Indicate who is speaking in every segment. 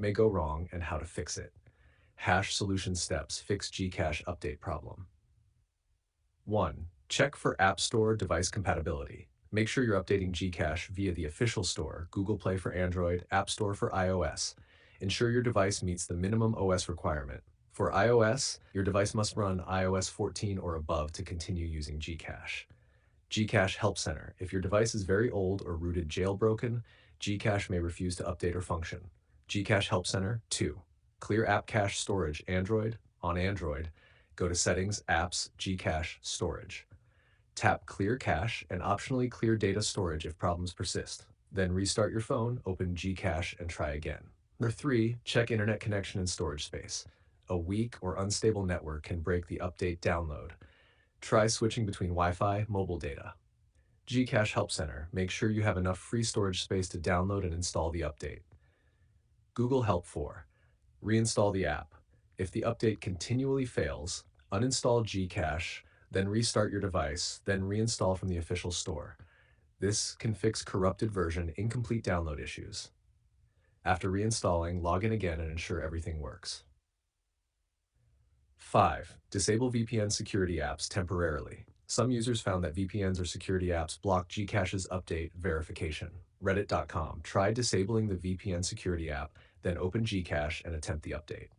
Speaker 1: what may go wrong, and how to fix it. Hash solution steps fix GCache update problem. 1. Check for App Store device compatibility. Make sure you're updating GCache via the official store, Google Play for Android, App Store for iOS. Ensure your device meets the minimum OS requirement. For iOS, your device must run iOS 14 or above to continue using GCache. GCache Help Center. If your device is very old or rooted jailbroken, GCache may refuse to update or function. GCache Help Center 2. Clear app cache storage Android. On Android, go to Settings, Apps, GCache, Storage. Tap Clear Cache and optionally clear data storage if problems persist. Then restart your phone, open GCache, and try again. Number 3, check internet connection and storage space. A weak or unstable network can break the update download. Try switching between Wi-Fi, mobile data. GCache Help Center. Make sure you have enough free storage space to download and install the update. Google Help 4. Reinstall the app. If the update continually fails, uninstall GCache, then restart your device, then reinstall from the official store. This can fix corrupted version, incomplete download issues. After reinstalling, log in again and ensure everything works. 5. Disable VPN security apps temporarily. Some users found that VPNs or security apps block GCache's update verification. Reddit.com. Try disabling the VPN security app, then open GCache and attempt the update.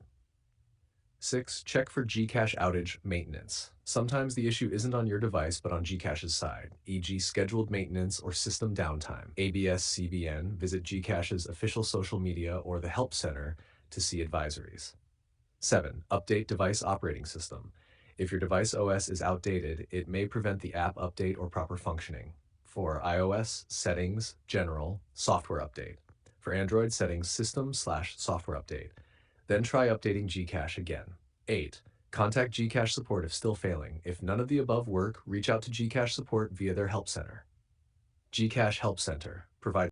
Speaker 1: 6. Check for GCache outage maintenance. Sometimes the issue isn't on your device but on GCache's side, e.g. scheduled maintenance or system downtime. ABS-CBN. Visit GCache's official social media or the Help Center to see advisories. 7. Update device operating system. If your device OS is outdated, it may prevent the app update or proper functioning. For iOS, Settings, General, Software Update. For Android, Settings, System/Software Update. Then try updating GCache again. 8. Contact GCache support if still failing. If none of the above work, reach out to GCache support via their Help Center. GCache Help Center provides